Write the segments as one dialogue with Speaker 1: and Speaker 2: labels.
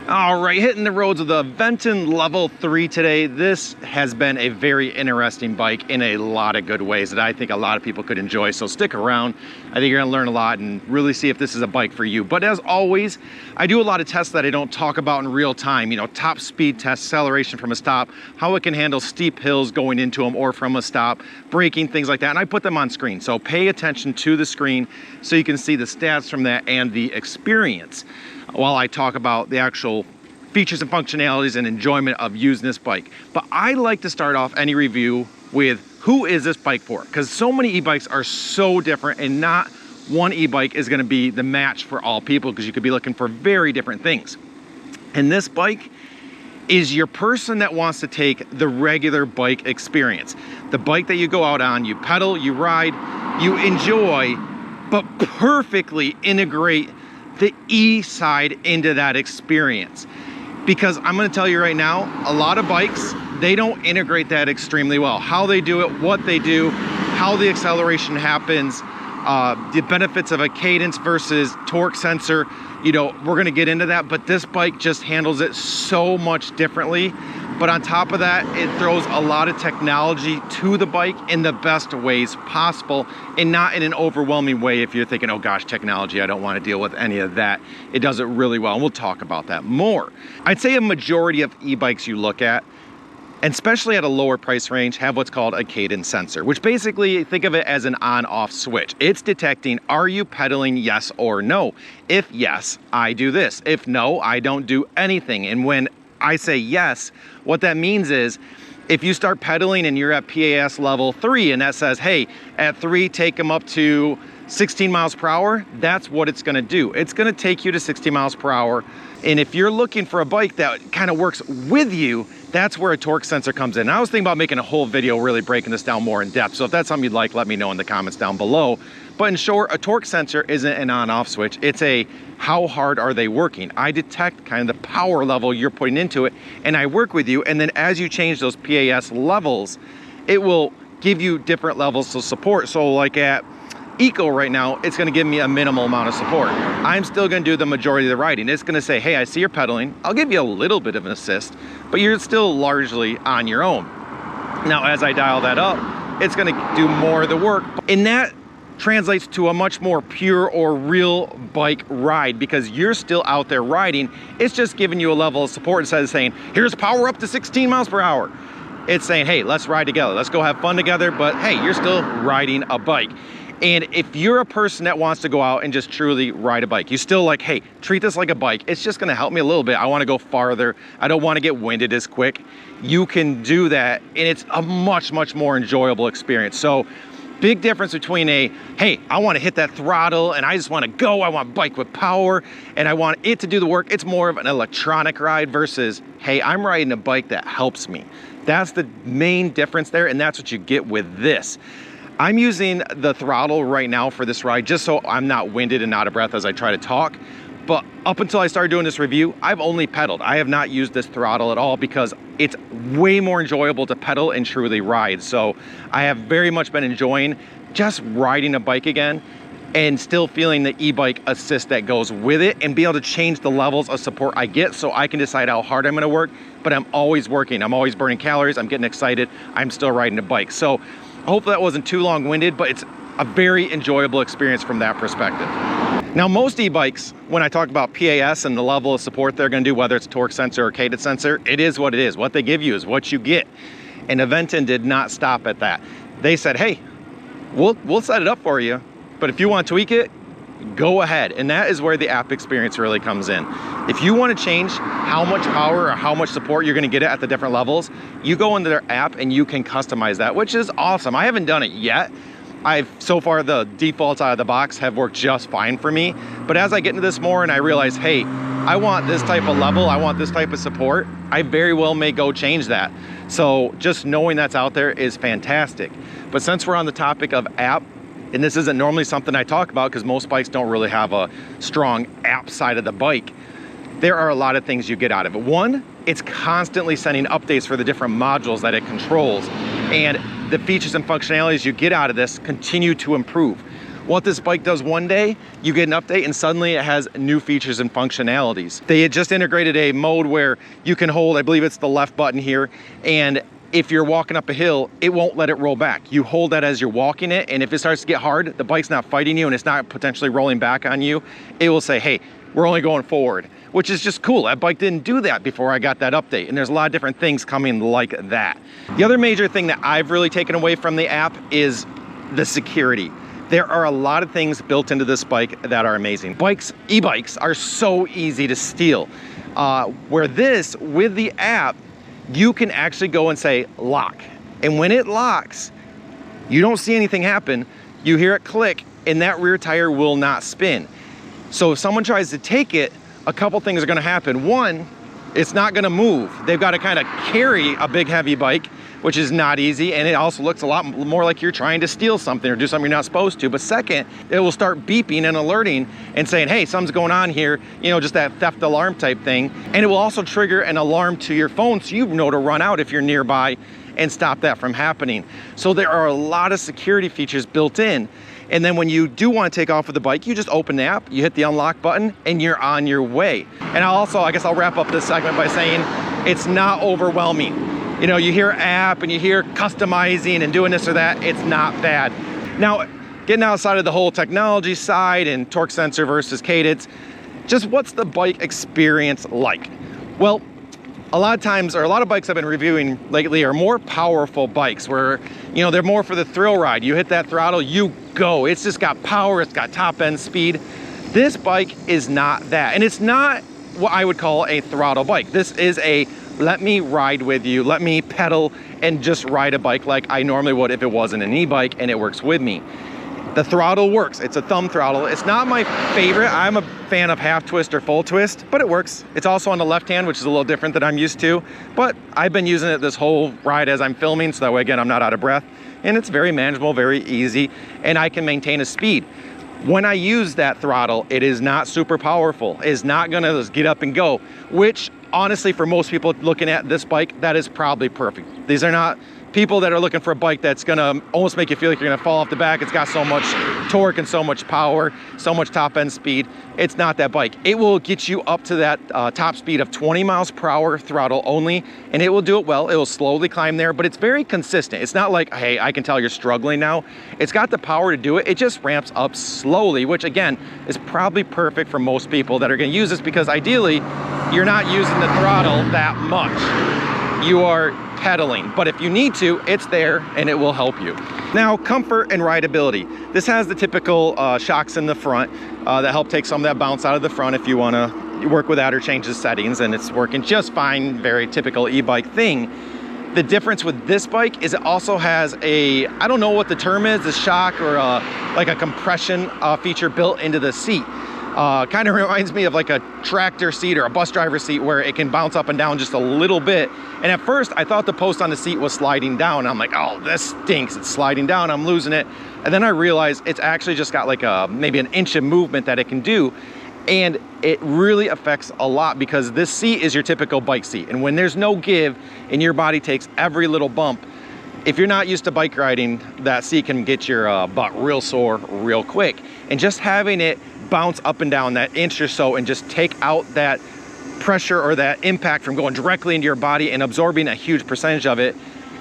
Speaker 1: All right, hitting the roads with the Aventon Level 3 today. This has been a very interesting bike in a lot of good ways that I think a lot of people could enjoy. So stick around. I think you're gonna learn a lot and really see if this is a bike for you. But as always, I do a lot of tests that I don't talk about in real time. You know, top speed tests, acceleration from a stop, how it can handle steep hills going into them or from a stop, braking, things like that. And I put them on screen. So pay attention to the screen so you can see the stats from that and the experience, while I talk about the actual features and functionalities and enjoyment of using this bike. But I like to start off any review with who is this bike for? Because so many e-bikes are so different and not one e-bike is gonna be the match for all people because you could be looking for very different things. And this bike is your person that wants to take the regular bike experience. The bike that you go out on, you pedal, you ride, you enjoy, but perfectly integrate the E side into that experience. Because I'm gonna tell you right now, a lot of bikes, they don't integrate that extremely well. How they do it, what they do, how the acceleration happens, the benefits of a cadence versus torque sensor, you know, we're gonna get into that, but this bike just handles it so much differently. But on top of that, it throws a lot of technology to the bike in the best ways possible and not in an overwhelming way. If you're thinking, oh gosh, technology, I don't want to deal with any of that. It does it really well, and we'll talk about that more. I'd say a majority of e-bikes you look at, and especially at a lower price range, have what's called a cadence sensor, which basically think of it as an on-off switch. It's detecting, are you pedaling, yes or no? If yes, I do this. If no, I don't do anything. And when I say yes, what that means is if you start pedaling and you're at PAS level 3 and that says, hey, at 3, take them up to 16 miles per hour, that's what it's gonna do. It's gonna take you to 60 miles per hour. And if you're looking for a bike that kind of works with you, that's where a torque sensor comes in. And I was thinking about making a whole video really breaking this down more in depth. So if that's something you'd like, let me know in the comments down below. But in short, a torque sensor isn't an on-off switch. It's a how hard are they working? I detect kind of the power level you're putting into it and I work with you. And then as you change those PAS levels, it will give you different levels of support. So like at Eco right now, it's gonna give me a minimal amount of support. I'm still gonna do the majority of the riding. It's gonna say, hey, I see you're pedaling. I'll give you a little bit of an assist, but you're still largely on your own. Now, as I dial that up, it's gonna do more of the work. And that translates to a much more pure or real bike ride because you're still out there riding. It's just giving you a level of support instead of saying, here's power up to 16 miles per hour. It's saying, hey, let's ride together. Let's go have fun together, but hey, you're still riding a bike. And if you're a person that wants to go out and just truly ride a bike, you still like, hey, treat this like a bike. It's just gonna help me a little bit. I wanna go farther. I don't wanna get winded as quick. You can do that and it's a much, much more enjoyable experience. So big difference between a, hey, I wanna hit that throttle and I just wanna go, I want a bike with power and I want it to do the work. It's more of an electronic ride versus, hey, I'm riding a bike that helps me. That's the main difference there and that's what you get with this. I'm using the throttle right now for this ride just so I'm not winded and out of breath as I try to talk. But up until I started doing this review, I've only pedaled. I have not used this throttle at all because it's way more enjoyable to pedal and truly ride. So I have very much been enjoying just riding a bike again and still feeling the e-bike assist that goes with it and be able to change the levels of support I get so I can decide how hard I'm gonna work, but I'm always working. I'm always burning calories. I'm getting excited. I'm still riding a bike. So hopefully that wasn't too long-winded, but it's a very enjoyable experience from that perspective. Now, most e-bikes, when I talk about PAS and the level of support they're gonna do, whether it's torque sensor or cadence sensor, it is what it is. What they give you is what you get. And Aventon did not stop at that. They said, hey, we'll set it up for you, but if you want to tweak it, go ahead. And that is where the app experience really comes in. If you want to change how much power or how much support you're going to get at the different levels, you go into their app and you can customize that, which is awesome. I haven't done it yet. So far the defaults out of the box have worked just fine for me. But as I get into this more and I realize, hey, I want this type of level, I want this type of support, I very well may go change that. So just knowing that's out there is fantastic. But since we're on the topic of app, and this isn't normally something I talk about because most bikes don't really have a strong app side of the bike, there are a lot of things you get out of it. One, it's constantly sending updates for the different modules that it controls. And the features and functionalities you get out of this continue to improve. What this bike does one day, you get an update and suddenly it has new features and functionalities. They had just integrated a mode where you can hold, I believe it's the left button here, and if you're walking up a hill, it won't let it roll back. You hold that as you're walking it, and if it starts to get hard, the bike's not fighting you and it's not potentially rolling back on you, it will say, hey, we're only going forward, which is just cool. That bike didn't do that before I got that update, and there's a lot of different things coming like that. The other major thing that I've really taken away from the app is the security. There are a lot of things built into this bike that are amazing. E-bikes are so easy to steal. Where this, with the app, you can actually go and say lock. And when it locks, you don't see anything happen. You hear it click and that rear tire will not spin. So if someone tries to take it, a couple things are gonna happen. One, it's not gonna move. They've got to kind of carry a big heavy bike, which is not easy, and it also looks a lot more like you're trying to steal something or do something you're not supposed to. But second, it will start beeping and alerting and saying, hey, something's going on here, you know, just that theft alarm type thing. And it will also trigger an alarm to your phone so you know to run out if you're nearby and stop that from happening. So there are a lot of security features built in. And then when you do want to take off with the bike, you just open the app, you hit the unlock button, and you're on your way. And I guess I'll wrap up this segment by saying it's not overwhelming. You know, you hear app and you hear customizing and doing this or that, it's not bad. Now, getting outside of the whole technology side and torque sensor versus Cadence, just what's the bike experience like? Well, a lot of bikes I've been reviewing lately are more powerful bikes where, you know, they're more for the thrill ride. You hit that throttle, you go. It's just got power, it's got top end speed. This bike is not that. And it's not what I would call a throttle bike. This is a let me ride with you, let me pedal and just ride a bike like I normally would if it wasn't an e-bike and it works with me. The throttle works. It's a thumb throttle. It's not my favorite. I'm a fan of half twist or full twist, but it works. It's also on the left hand, which is a little different than I'm used to, but I've been using it this whole ride as I'm filming, so that way, again, I'm not out of breath. And it's very manageable, very easy, and I can maintain a speed. When I use that throttle, it is not super powerful. It's not gonna just get up and go, which honestly, for most people looking at this bike, that is probably perfect. These are not people that are looking for a bike that's gonna almost make you feel like you're gonna fall off the back. It's got so much torque and so much power, so much top end speed. It's not that bike. It will get you up to that top speed of 20 miles per hour throttle only, and it will do it well. It will slowly climb there, but it's very consistent. It's not like, hey, I can tell you're struggling now. It's got the power to do it. It just ramps up slowly, which again, is probably perfect for most people that are gonna use this because ideally, you're not using the throttle that much. You are pedaling, but if you need to, it's there and it will help you. Now, comfort and rideability. This has the typical shocks in the front that help take some of that bounce out of the front if you want to work with that or change the settings, and it's working just fine. Very typical e-bike thing. The difference with this bike is it also has a, I don't know what the term is, a shock or like a compression feature built into the seat. Kind of reminds me of like a tractor seat or a bus driver seat where it can bounce up and down just a little bit. And at first I thought the post on the seat was sliding down. I'm like, oh, this stinks. It's sliding down. I'm losing it. And then I realized it's actually just got like maybe an inch of movement that it can do. And it really affects a lot because this seat is your typical bike seat. And when there's no give and your body takes every little bump, if you're not used to bike riding, that seat can get your butt real sore real quick. And just having it bounce up and down that inch or so and just take out that pressure or that impact from going directly into your body and absorbing a huge percentage of it,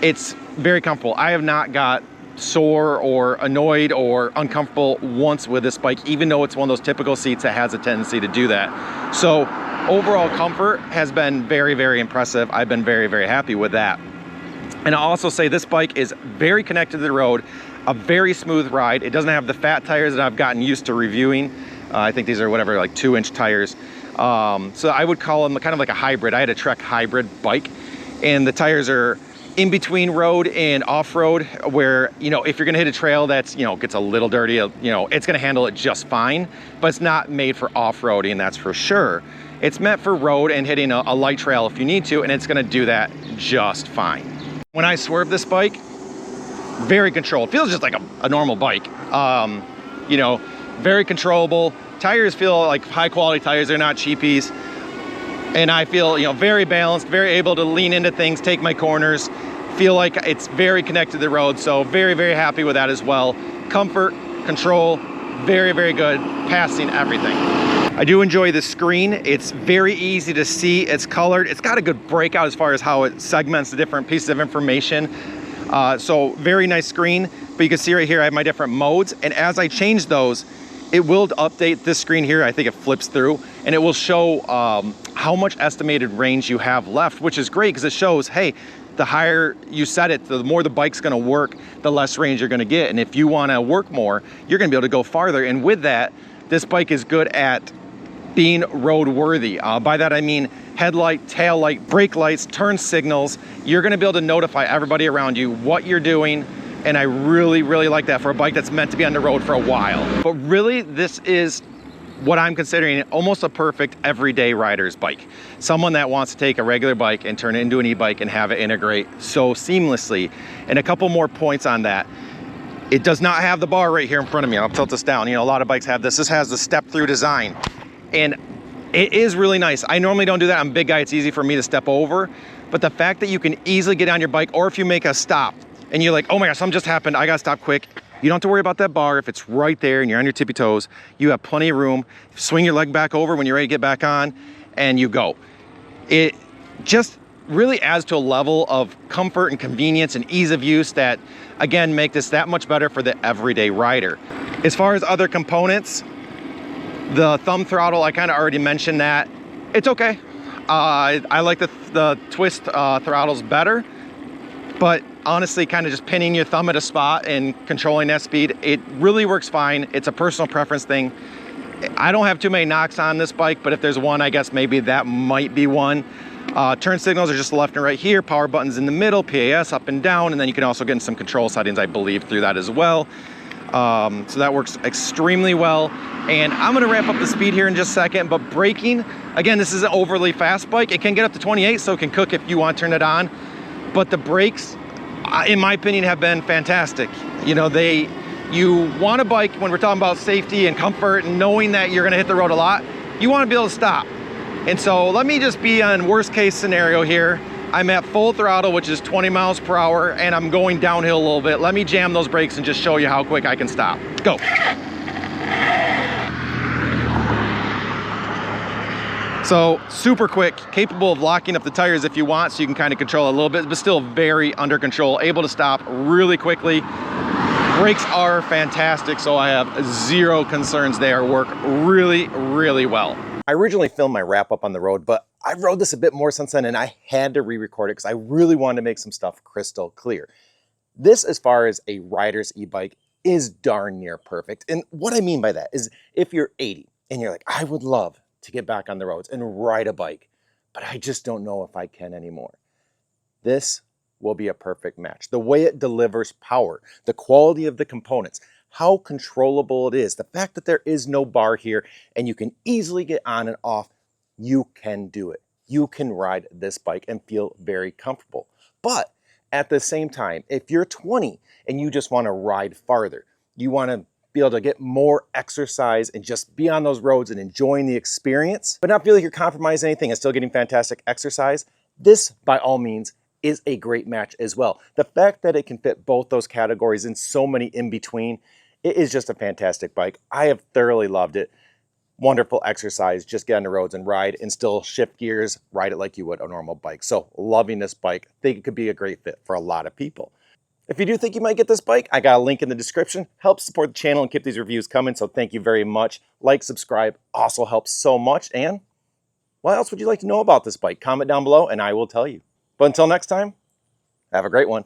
Speaker 1: it's very comfortable. I have not got sore or annoyed or uncomfortable once with this bike, even though it's one of those typical seats that has a tendency to do that. So overall comfort has been very, very impressive. I've been very, very happy with that. And I'll also say this bike is very connected to the road, a very smooth ride. It doesn't have the fat tires that I've gotten used to reviewing. I think these are whatever, like 2-inch tires. So I would call them kind of like a hybrid. I had a Trek hybrid bike, and the tires are in between road and off-road where, you know, if you're gonna hit a trail that's, you know, gets a little dirty, you know, it's gonna handle it just fine, but it's not made for off-roading, that's for sure. It's meant for road and hitting a light trail if you need to, and it's gonna do that just fine. When I swerve this bike, very controlled. Feels just like a normal bike. You know, very controllable. Tires feel like high quality tires. They're not cheapies. And I feel, you know, very balanced, very able to lean into things, take my corners, feel like it's very connected to the road. So very, very happy with that as well. Comfort, control, very, very good, passing everything. I do enjoy the screen. It's very easy to see. It's colored. It's got a good breakout as far as how it segments the different pieces of information. So very nice screen, but you can see right here I have my different modes, and as I change those, it will update this screen here. I think it flips through, and it will show how much estimated range you have left, which is great because it shows, hey, the higher you set it, the more the bike's gonna work, the less range you're gonna get. And if you wanna work more, you're gonna be able to go farther. And with that, this bike is good at being roadworthy. By that I mean headlight, tail light, brake lights, turn signals. You're gonna be able to notify everybody around you what you're doing. And I really, really like that for a bike that's meant to be on the road for a while. But really, this is what I'm considering almost a perfect everyday rider's bike. Someone that wants to take a regular bike and turn it into an e-bike and have it integrate so seamlessly. And a couple more points on that. It does not have the bar right here in front of me. I'll tilt this down. You know, a lot of bikes have this. This has the step-through design. And it is really nice. I normally don't do that. I'm a big guy. It's easy for me to step over. But the fact that you can easily get on your bike, or if you make a stop and you're like, oh my gosh, something just happened, I gotta stop quick. You don't have to worry about that bar. If it's right there and you're on your tippy toes, you have plenty of room. Swing your leg back over when you're ready to get back on, and you go. It just really adds to a level of comfort and convenience and ease of use that, again, make this that much better for the everyday rider. As far as other components, the thumb throttle, I kind of already mentioned that. It's okay. I like the twist throttles better, but honestly, kind of just pinning your thumb at a spot and controlling that speed, it really works fine. It's a personal preference thing. I don't have too many knocks on this bike, but if there's one, I guess maybe that might be one. Turn signals are just left and right here, power buttons in the middle, PAS up and down, and then you can also get in some control settings, I believe, through that as well. So that works extremely well. And I'm gonna ramp up the speed here in just a second, but braking, again, this is an overly fast bike. It can get up to 28, so it can cook if you want to turn it on. But the brakes, in my opinion, have been fantastic. You know, you want a bike, when we're talking about safety and comfort and knowing that you're gonna hit the road a lot, you wanna be able to stop. And so let me just be on worst case scenario here. I'm at full throttle, which is 20 miles per hour, and I'm going downhill a little bit. Let me jam those brakes and just show you how quick I can stop. Go. So super quick, capable of locking up the tires if you want, so you can kind of control it a little bit, but still very under control, able to stop really quickly. Brakes are fantastic, so I have zero concerns there. Work really, really well. I originally filmed my wrap up on the road, but I rode this a bit more since then, and I had to re-record it because I really wanted to make some stuff crystal clear. This, as far as a rider's e-bike, is darn near perfect. And what I mean by that is, if you're 80 and you're like, I would love to get back on the roads and ride a bike, but I just don't know if I can anymore, this will be a perfect match. The way it delivers power, the quality of the components, how controllable it is, the fact that there is no bar here and you can easily get on and off, you can do it. You can ride this bike and feel very comfortable. But at the same time, if you're 20 and you just want to ride farther, you want to be able to get more exercise and just be on those roads and enjoying the experience, but not feel like you're compromising anything and still getting fantastic exercise, this, by all means, is a great match as well. The fact that it can fit both those categories and so many in between, it is just a fantastic bike. I have thoroughly loved it. Wonderful exercise, just get on the roads and ride and still shift gears, ride it like you would a normal bike. So loving this bike, think it could be a great fit for a lot of people. If you do think you might get this bike, I got a link in the description. Helps support the channel and keep these reviews coming, so thank you very much. Like, subscribe, also helps so much. And what else would you like to know about this bike? Comment down below and I will tell you. But until next time, have a great one.